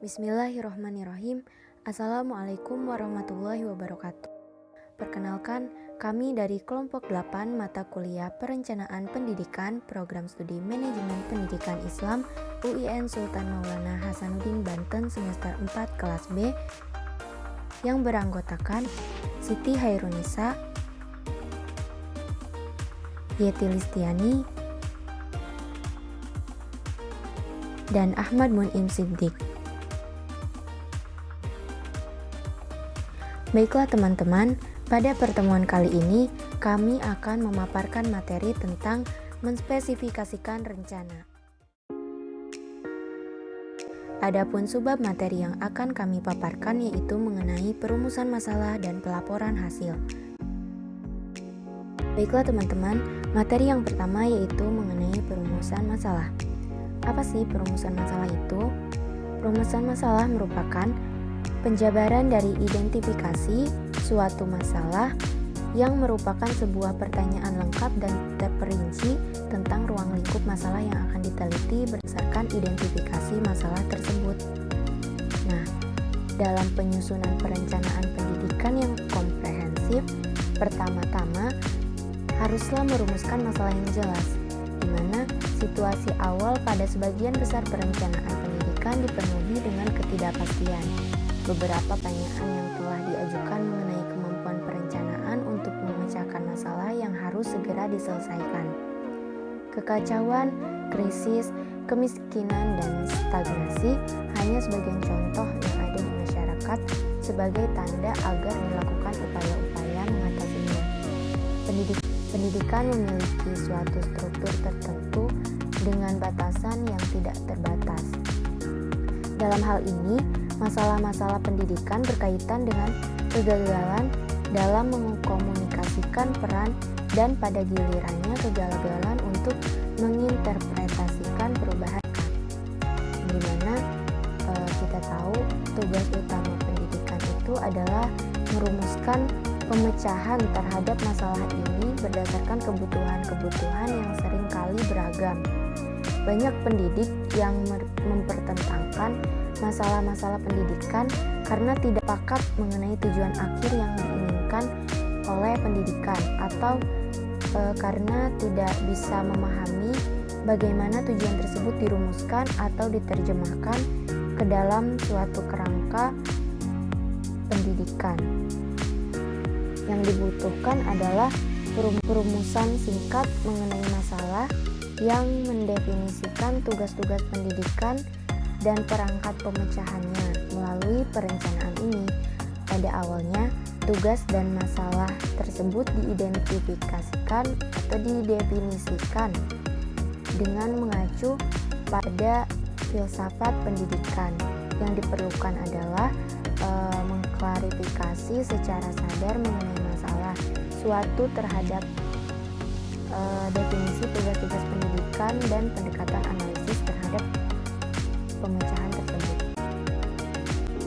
Bismillahirrohmanirrohim. Assalamualaikum warahmatullahi wabarakatuh. Perkenalkan, kami dari kelompok 8 mata kuliah Perencanaan Pendidikan Program Studi Manajemen Pendidikan Islam UIN Sultan Maulana Hasanuddin Banten semester 4 kelas B yang beranggotakan Siti Hairunisa, Yeti Listiani, dan Ahmad Mun'im Siddiq. Baiklah teman-teman, pada pertemuan kali ini kami akan memaparkan materi tentang menspesifikasikan rencana. Adapun subbab materi yang akan kami paparkan yaitu mengenai perumusan masalah dan pelaporan hasil. Baiklah teman-teman, materi yang pertama yaitu mengenai perumusan masalah. Apa sih perumusan masalah itu? Perumusan masalah merupakan penjabaran dari identifikasi suatu masalah yang merupakan sebuah pertanyaan lengkap dan terperinci tentang ruang lingkup masalah yang akan diteliti berdasarkan identifikasi masalah tersebut. Nah, dalam penyusunan perencanaan pendidikan yang komprehensif, pertama-tama haruslah merumuskan masalah yang jelas, di mana situasi awal pada sebagian besar perencanaan pendidikan dipenuhi dengan ketidakpastian. Beberapa pertanyaan yang telah diajukan mengenai kemampuan perencanaan untuk memecahkan masalah yang harus segera diselesaikan. Kekacauan, krisis, kemiskinan, dan stagnasi hanya sebagian contoh yang ada di masyarakat sebagai tanda agar dilakukan upaya-upaya mengatasinya. Pendidikan memiliki suatu struktur tertentu dengan batasan yang tidak terbatas. Dalam hal ini, masalah-masalah pendidikan berkaitan dengan kegagalan dalam mengkomunikasikan peran dan pada gilirannya kegagalan untuk menginterpretasikan perubahan. Di mana kita tahu tugas utama pendidikan itu adalah merumuskan pemecahan terhadap masalah ini berdasarkan kebutuhan-kebutuhan yang seringkali beragam. Banyak pendidik yang mempertentangkan masalah-masalah pendidikan karena tidak sepakat mengenai tujuan akhir yang diinginkan oleh pendidikan atau karena tidak bisa memahami bagaimana tujuan tersebut dirumuskan atau diterjemahkan ke dalam suatu kerangka pendidikan. Yang dibutuhkan adalah perumusan singkat mengenai masalah yang mendefinisikan tugas-tugas pendidikan dan perangkat pemecahannya melalui perencanaan ini. Pada awalnya, tugas dan masalah tersebut diidentifikasikan atau didefinisikan dengan mengacu pada filsafat pendidikan. Yang diperlukan adalah mengklarifikasi secara sadar mengenai masalah suatu terhadap definisi tugas-tugas pendidikan dan pendekatan analisis terhadap pemecahan tersebut.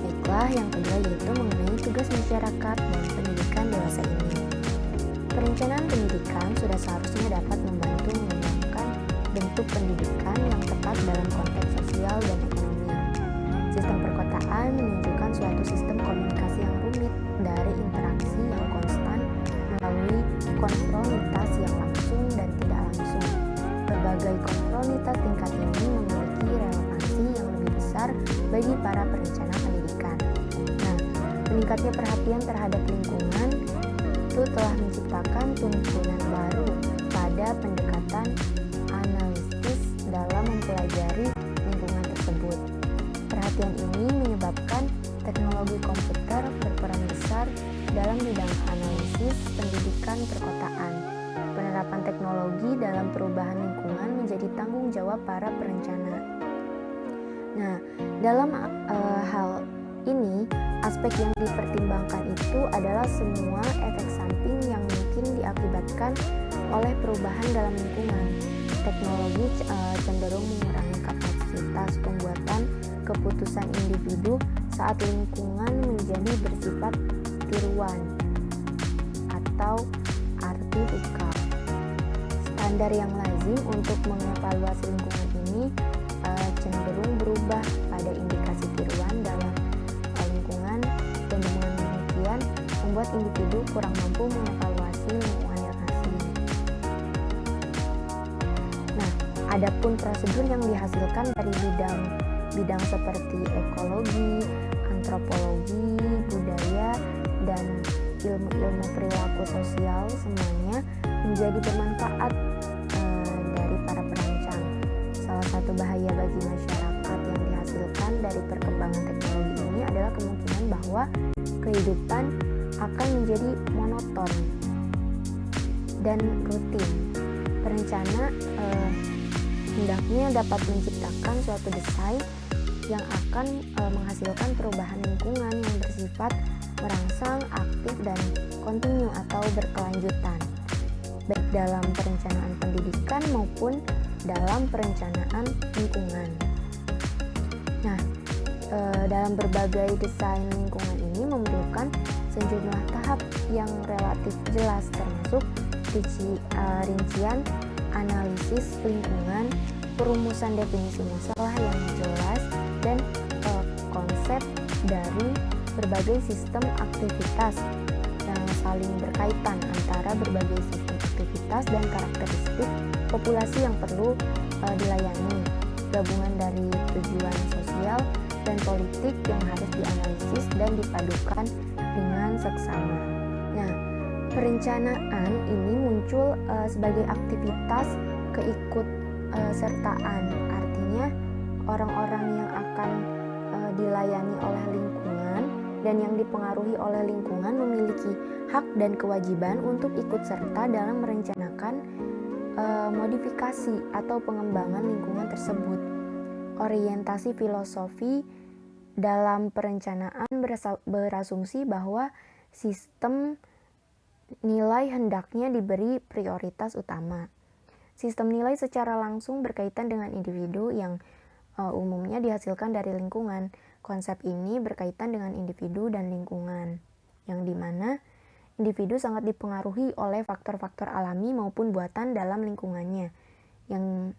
Baiklah, yang kedua yaitu mengenai tugas masyarakat dan pendidikan dewasa ini. Perencanaan pendidikan sudah seharusnya dapat membantu mengembangkan bentuk pendidikan yang tepat dalam konteks sosial dan ekonomi. Sistem perkotaan menunjukkan suatu sistem komunikasi yang rumit dari interaksi yang konstan melalui konfrontasi yang langsung dan tidak langsung. Berbagai konfrontasi tingkat ini memiliki relevansi yang lebih besar bagi para perencana pendidikan. Nah, meningkatnya perhatian terhadap lingkungan itu telah menciptakan tuntunan baru pada pendekatan analitis dalam mempelajari lingkungan tersebut. Perhatian ini menyebabkan teknologi komputer berperan besar dalam bidang analisis pendidikan perkotaan. Penerapan teknologi dalam perubahan lingkungan menjadi tanggung jawab para perencana. Nah, dalam hal ini, aspek yang dipertimbangkan itu adalah semua efek samping yang mungkin diakibatkan oleh perubahan dalam lingkungan. Teknologi cenderung mengurangi kapasitas pembuatan keputusan individu saat lingkungan menjadi bersifat tiruan atau artifikal. Standar yang lazim untuk mengevaluasi lingkungan ini cenderung berubah pada indikasi tiruan membuat individu kurang mampu mengevaluasi lingkungan yang asli. Nah, adapun prosedur yang dihasilkan dari bidang seperti ekologi, antropologi, budaya, dan ilmu-ilmu perilaku sosial semuanya menjadi bermanfaat dari para perancang. Salah satu bahaya bagi masyarakat yang dihasilkan dari perkembangan teknologi ini adalah kemungkinan bahwa kehidupan akan menjadi monoton dan rutin. Perencana hendaknya dapat menciptakan suatu desain yang akan menghasilkan perubahan lingkungan yang bersifat merangsang, aktif, dan kontinu atau berkelanjutan, baik dalam perencanaan pendidikan maupun dalam perencanaan lingkungan. Nah, dalam berbagai desain lingkungan ini memerlukan sejumlah tahap yang relatif jelas, termasuk rincian analisis lingkungan, perumusan definisi masalah yang jelas, dan konsep dari berbagai sistem aktivitas yang saling berkaitan antara berbagai sistem aktivitas dan karakteristik populasi yang perlu dilayani, gabungan dari tujuan sosial dan politik yang harus dianalisis dan dipadukan dengan seksama. Nah, perencanaan ini muncul sebagai aktivitas keikut-sertaan, artinya orang-orang yang akan dilayani oleh lingkungan dan yang dipengaruhi oleh lingkungan memiliki hak dan kewajiban untuk ikut serta dalam merencanakan modifikasi atau pengembangan lingkungan tersebut. Orientasi filosofi dalam perencanaan berasumsi bahwa sistem nilai hendaknya diberi prioritas utama. Sistem nilai secara langsung berkaitan dengan individu yang umumnya dihasilkan dari lingkungan. Konsep ini berkaitan dengan individu dan lingkungan, yang dimana individu sangat dipengaruhi oleh faktor-faktor alami maupun buatan dalam lingkungannya, yang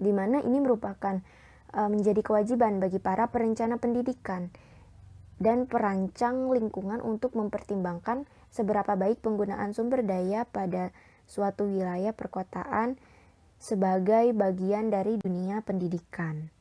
dimana ini merupakan menjadi kewajiban bagi para perencana pendidikan dan perancang lingkungan untuk mempertimbangkan seberapa baik penggunaan sumber daya pada suatu wilayah perkotaan sebagai bagian dari dunia pendidikan.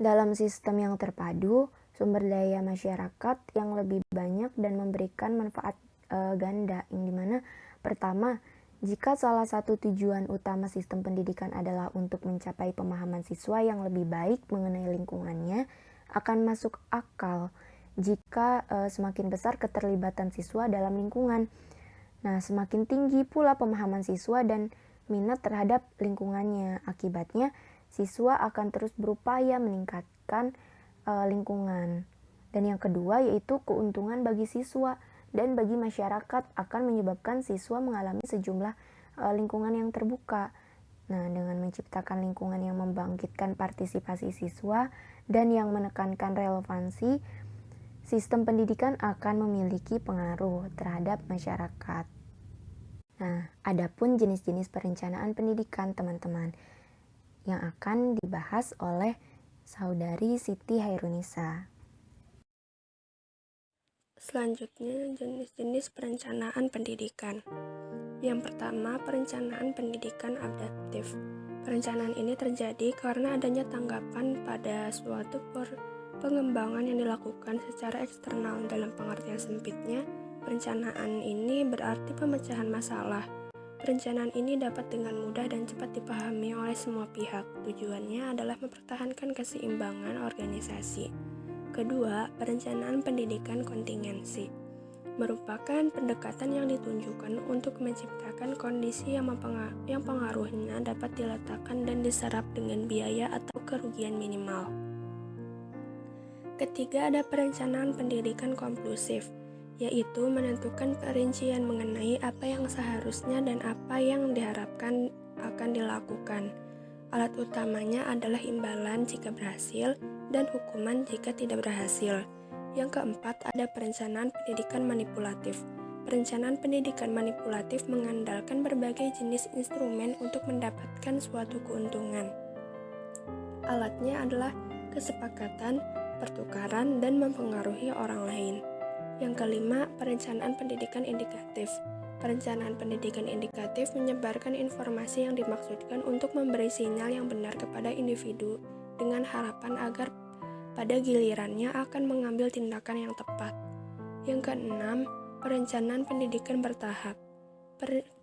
Dalam sistem yang terpadu, sumber daya masyarakat yang lebih banyak dan memberikan manfaat ganda, yang dimana pertama, jika salah satu tujuan utama sistem pendidikan adalah untuk mencapai pemahaman siswa yang lebih baik mengenai lingkungannya, akan masuk akal jika semakin besar keterlibatan siswa dalam lingkungan. Nah, semakin tinggi pula pemahaman siswa dan minat terhadap lingkungannya. Akibatnya, siswa akan terus berupaya meningkatkan lingkungan. Dan yang kedua yaitu keuntungan bagi siswa dan bagi masyarakat akan menyebabkan siswa mengalami sejumlah lingkungan yang terbuka. Nah, dengan menciptakan lingkungan yang membangkitkan partisipasi siswa dan yang menekankan relevansi, sistem pendidikan akan memiliki pengaruh terhadap masyarakat. Nah, adapun jenis-jenis perencanaan pendidikan, teman-teman, yang akan dibahas oleh Saudari Siti Hairunisa. Selanjutnya, jenis-jenis perencanaan pendidikan. Yang pertama, perencanaan pendidikan adaptif. Perencanaan ini terjadi karena adanya tanggapan pada suatu pengembangan yang dilakukan secara eksternal. Dalam pengertian sempitnya, perencanaan ini berarti pemecahan masalah. Perencanaan ini dapat dengan mudah dan cepat dipahami oleh semua pihak. Tujuannya adalah mempertahankan keseimbangan organisasi. Kedua, perencanaan pendidikan kontingensi merupakan pendekatan yang ditunjukkan untuk menciptakan kondisi yang pengaruhnya dapat diletakkan dan diserap dengan biaya atau kerugian minimal. Ketiga, ada perencanaan pendidikan konklusif, yaitu menentukan perincian mengenai apa yang seharusnya dan apa yang diharapkan akan dilakukan. Alat utamanya adalah imbalan jika berhasil dan hukuman jika tidak berhasil. Yang keempat, ada perencanaan pendidikan manipulatif. Perencanaan pendidikan manipulatif mengandalkan berbagai jenis instrumen untuk mendapatkan suatu keuntungan. Alatnya adalah kesepakatan, pertukaran, dan mempengaruhi orang lain. Yang kelima, perencanaan pendidikan indikatif. Perencanaan pendidikan indikatif menyebarkan informasi yang dimaksudkan untuk memberi sinyal yang benar kepada individu dengan harapan agar pada gilirannya akan mengambil tindakan yang tepat. Yang keenam, perencanaan pendidikan bertahap.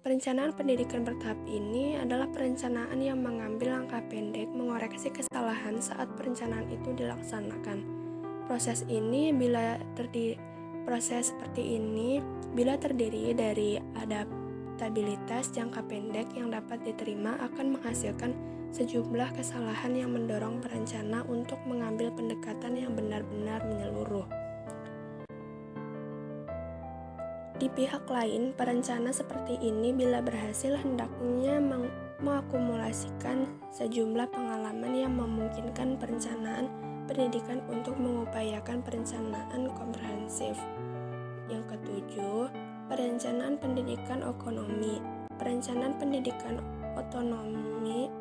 Perencanaan pendidikan bertahap ini adalah perencanaan yang mengambil langkah pendek mengoreksi kesalahan saat perencanaan itu dilaksanakan. Proses seperti ini bila terdiri dari adaptabilitas jangka pendek yang dapat diterima akan menghasilkan sejumlah kesalahan yang mendorong perencana untuk mengambil pendekatan yang benar-benar menyeluruh. Di pihak lain, perencana seperti ini bila berhasil hendaknya mengakumulasikan sejumlah pengalaman yang memungkinkan perencanaan pendidikan untuk mengupayakan perencanaan komprehensif. Yang ketujuh, perencanaan pendidikan otonomi. Perencanaan pendidikan otonomi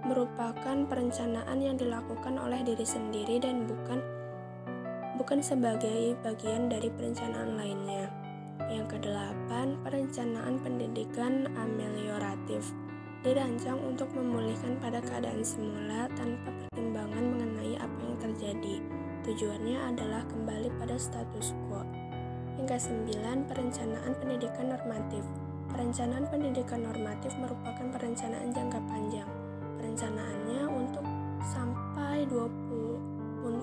merupakan perencanaan yang dilakukan oleh diri sendiri dan bukan sebagai bagian dari perencanaan lainnya. Yang kedelapan, perencanaan pendidikan amelioratif dirancang untuk memulihkan pada keadaan semula tanpa pertimbangan mengenai apa yang terjadi. Tujuannya adalah kembali pada status quo. Yang kesembilan, perencanaan pendidikan normatif. Perencanaan pendidikan normatif merupakan perencanaan jangka panjang. Perencanaannya untuk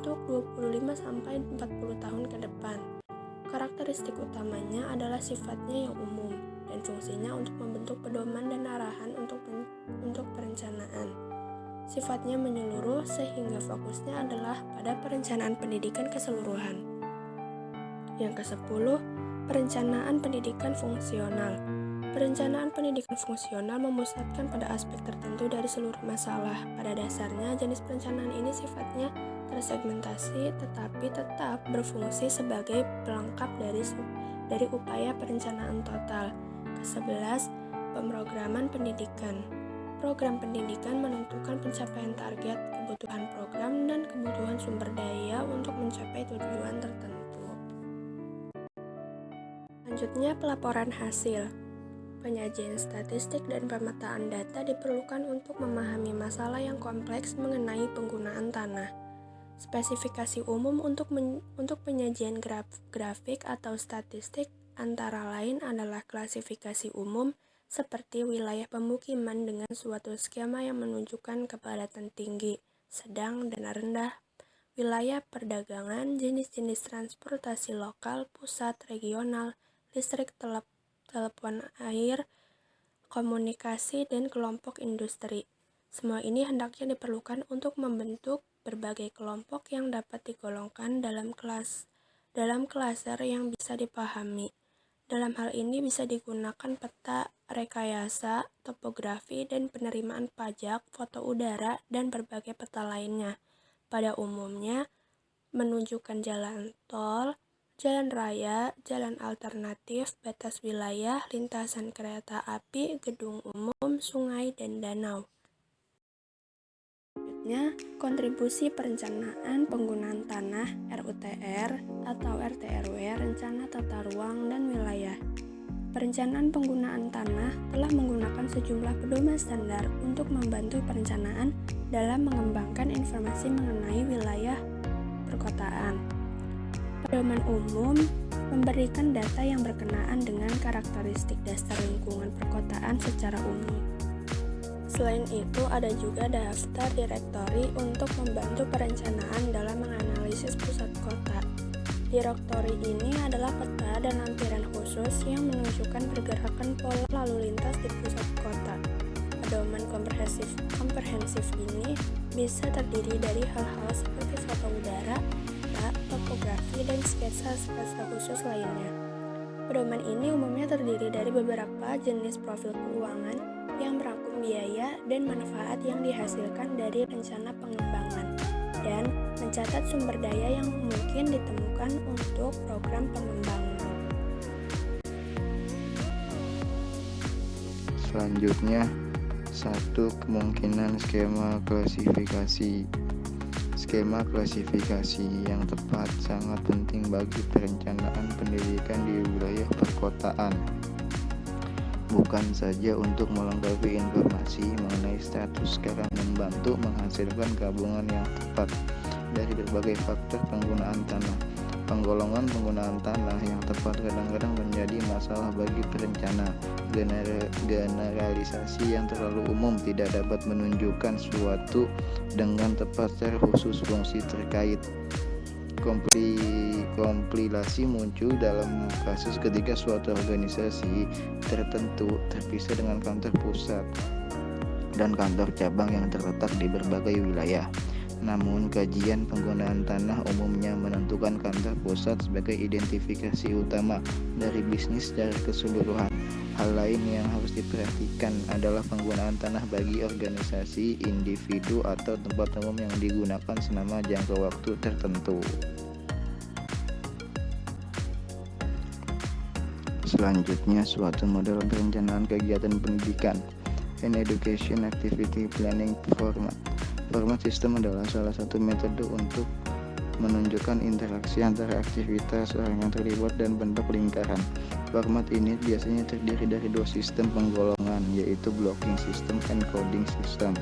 25 sampai 40 tahun ke depan. Karakteristik utamanya adalah sifatnya yang umum dan fungsinya untuk membentuk pedoman dan arahan untuk perencanaan. Sifatnya menyeluruh sehingga fokusnya adalah pada perencanaan pendidikan keseluruhan. Yang ke-10, perencanaan pendidikan fungsional. Perencanaan pendidikan fungsional memusatkan pada aspek tertentu dari seluruh masalah. Pada dasarnya, jenis perencanaan ini sifatnya tersegmentasi tetapi tetap berfungsi sebagai pelengkap dari upaya perencanaan total. Ke-11, pemrograman pendidikan. Program pendidikan menentukan pencapaian target, kebutuhan program, dan kebutuhan sumber daya untuk mencapai tujuan tertentu. Selanjutnya, pelaporan hasil. Penyajian statistik dan pemetaan data diperlukan untuk memahami masalah yang kompleks mengenai penggunaan tanah. Spesifikasi umum untuk penyajian grafik atau statistik antara lain adalah klasifikasi umum seperti wilayah pemukiman dengan suatu skema yang menunjukkan kepadatan tinggi, sedang, dan rendah, wilayah perdagangan, jenis-jenis transportasi lokal, pusat, regional, listrik, telepon air, komunikasi, dan kelompok industri. Semua ini hendaknya diperlukan untuk membentuk berbagai kelompok yang dapat digolongkan dalam klaser yang bisa dipahami. Dalam hal ini bisa digunakan peta, rekayasa, topografi, dan penerimaan pajak, foto udara, dan berbagai peta lainnya. Pada umumnya, menunjukkan jalan tol, jalan raya, jalan alternatif, batas wilayah, lintasan kereta api, gedung umum, sungai, dan danau. Selanjutnya, kontribusi perencanaan penggunaan tanah (RUTR) atau RTRW, rencana tata ruang dan wilayah. Perencanaan penggunaan tanah telah menggunakan sejumlah pedoman standar untuk membantu perencanaan dalam mengembangkan informasi mengenai wilayah perkotaan. Pedoman umum memberikan data yang berkenaan dengan karakteristik dasar lingkungan perkotaan secara umum. Selain itu, ada juga daftar direktori untuk membantu perencanaan dalam menganalisis pusat kota. Direktori ini adalah peta dan lampiran khusus yang menunjukkan pergerakan pola lalu lintas di pusat kota. Pedoman komprehensif ini bisa terdiri dari hal-hal seperti foto udara, peta, topografi, dan sketsa-sketsa khusus lainnya. Pedoman ini umumnya terdiri dari beberapa jenis profil keuangan yang merangkum biaya dan manfaat yang dihasilkan dari rencana pengembangan dan mencatat sumber daya yang mungkin ditemukan untuk program pengembangan. Selanjutnya, 1. Kemungkinan skema klasifikasi. Skema klasifikasi yang tepat sangat penting bagi perencanaan pendidikan di wilayah perkotaan. Bukan saja untuk melengkapi informasi mengenai status, karena membantu menghasilkan gabungan yang tepat dari berbagai faktor penggunaan tanah. Penggolongan penggunaan tanah yang tepat kadang-kadang menjadi masalah bagi perencana. Generalisasi yang terlalu umum tidak dapat menunjukkan suatu dengan tepat secara khusus fungsi terkait. Kompilasi muncul dalam kasus ketika suatu organisasi tertentu terpisah dengan kantor pusat dan kantor cabang yang terletak di berbagai wilayah. Namun, kajian penggunaan tanah umumnya menentukan kantor pusat sebagai identifikasi utama dari bisnis secara keseluruhan. Hal lain yang harus diperhatikan adalah penggunaan tanah bagi organisasi, individu, atau tempat umum yang digunakan selama jangka waktu tertentu. Selanjutnya, suatu model perencanaan kegiatan pendidikan. An Education Activity Planning Format. Format sistem adalah salah satu metode untuk menunjukkan interaksi antara aktivitas orang yang terlibat dan bentuk lingkaran. Format ini biasanya terdiri dari dua sistem penggolongan, yaitu blocking system dan coding system.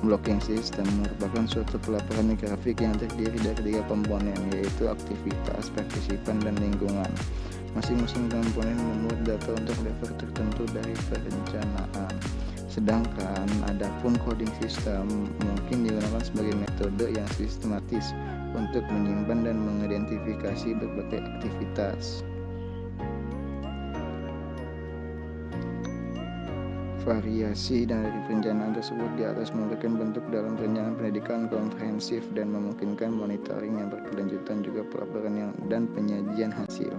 Blocking system merupakan suatu pelaporan grafik yang terdiri dari tiga komponen, yaitu aktivitas, partisipan, dan lingkungan. Masing-masing komponen memuat data untuk level tertentu dari perencanaan. Sedangkan adapun coding system mungkin digunakan sebagai metode yang sistematis untuk menyimpan dan mengidentifikasi berbagai aktivitas. Variasi dari perencanaan tersebut di atas memberikan bentuk dalam perencanaan pendidikan komprehensif dan memungkinkan monitoring yang berkelanjutan, juga pelaporan dan penyajian hasil.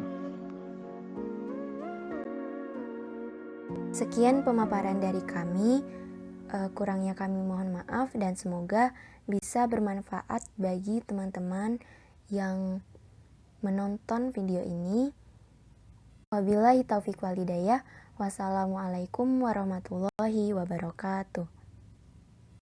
Sekian pemaparan dari kami, kurangnya kami mohon maaf dan semoga bisa bermanfaat bagi teman-teman yang menonton video ini. Wabillahi taufiq wal hidayah. Wassalamualaikum warahmatullahi wabarakatuh.